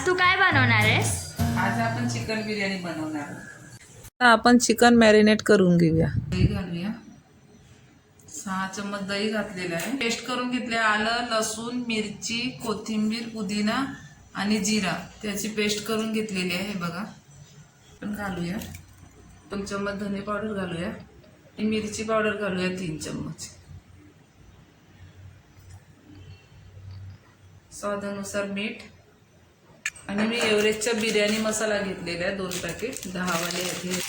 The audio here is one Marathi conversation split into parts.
आज तू काय बनवणार आहेस? आज आपण चिकन बिर्याणी बनवणार आहोत. आता आपण चिकन मॅरिनेट करून घेऊया. दही घालूया. 6 चम्मच दही घातलेलं आहे. पेस्ट करून घेतले आलं, लसूण, मिरची, कोथिंबीर, पुदिना आणि जिरा त्याची पेस्ट करून घेतलेली आहे. हे बघा, पण घालूया. 2 चम्मच धने पावडर घालूया आणि मिरची पावडर घालूया 3 चम्मच. स्वादानुसार मीठ आणि मी एव्हरेजचा बिर्याणी मसाला घेतलेला आहे 2 पॅकेट 10 वाले आहेत.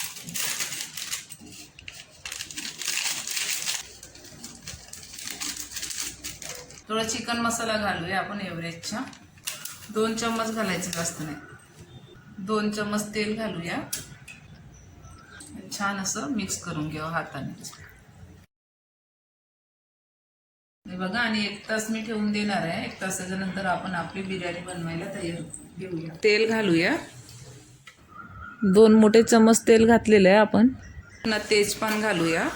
थोडा चिकन मसाला घालूया आपण एव्हरेजचा. 2 चम्मच घालायचे, जास्त नाही. 2 चम्मच तेल घालूया. छान असं मिक्स करून घेऊ हाताने. हे बघा, आणि 1 तास मी ठेवून देणार आहे. 1 तासाच्या नंतर आपण आपली बिर्याणी बनवायला तयार घेऊया. तेल घालूया. 2 मोठे चम्मच तेल घातलेलं आहे आपण. तेजपान घालूया.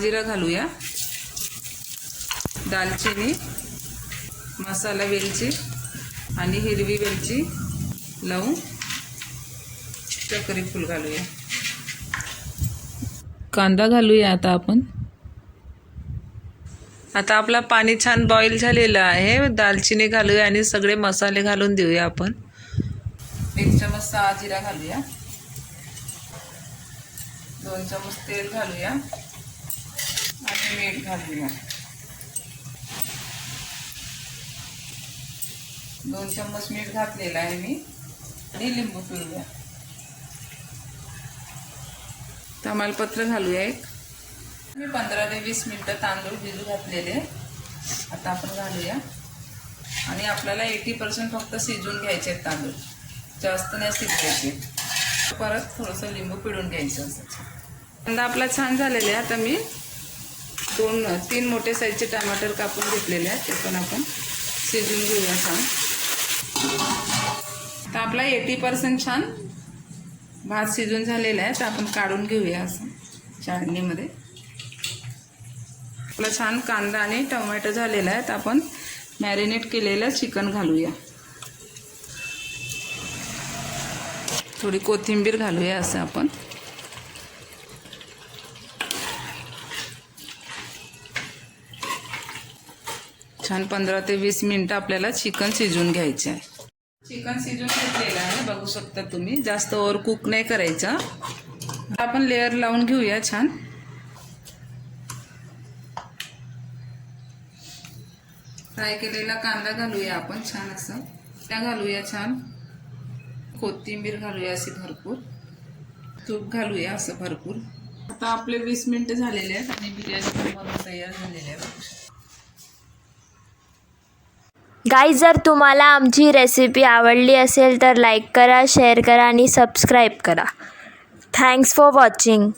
जिरा घालूया. दालचिनी, मसाला वेलची आणि हिरवी वेलची, लवंग, चक्री फूल घालूया. कांदा घालूया आता आपण. आता आपला पाणी छान बॉईल झालेलं आहे. दालचिनी घालूया आणि सगळे मसाले घालून देऊया आपण. 1 चम्मच जिरा घालूया. 2 चम्मच तेल घालूया आणि मीठ घालूया. 2 चम्मच मीठ घातलेलं आहे मी. आणि लिंबू पिळूया. तमालपत्र घालूया 1. मी 15 ते 20 मिनटं तांदूळ भिजू घातलेले. आता आपण घालूया. आणि आपल्याला 80% फक्त शिजवून घ्यायचे आहेत तांदूळ, जास्त नाही शिजवायचे. परत थोडंसं लिंबू पिळून घ्यायचं असं. कांदा आपला छान झालेला आहे. आता मी 2-3 मोठे साईजचे टमाटर कापून घेतलेले आहेत, ते पण आपण शिजवून घेऊया छान. तर आपला 80% छान भात शिजून झालेला आहे. तर आपण काढून घेऊया असं चाळणीमध्ये. आपला छान कांदा आणि टोमॅटो झालेला आहे. तर आपण मॅरिनेट केलेलं चिकन घालूया. थोडी कोथिंबीर घालूया असं आपण. छान 15 ते 20 मिनटं आपल्याला चिकन शिजवून घ्यायचं आहे. चिकन शिजवून घेतलेलं आहे, बघू शकता तुम्ही. जास्त ओव्हर कुक नाही करायचं. आपण लेअर लावून घेऊया छान. फ्राय केलेला कांदा घालूया आपण छान असं. त्या घालूया छान. कोथिंबीर घालूया अशी भरपूर. तूप घालूया असं भरपूर. आता आपले 20 मिनटं झालेले आहेत आणि बिर्याणी पण बनवून तयार झालेली आहे. गाईज, जर तुम्हाला आमची रेसिपी आवडली असेल तर लाईक करा, शेअर करा आणि सबस्क्राईब करा. Thanks for watching.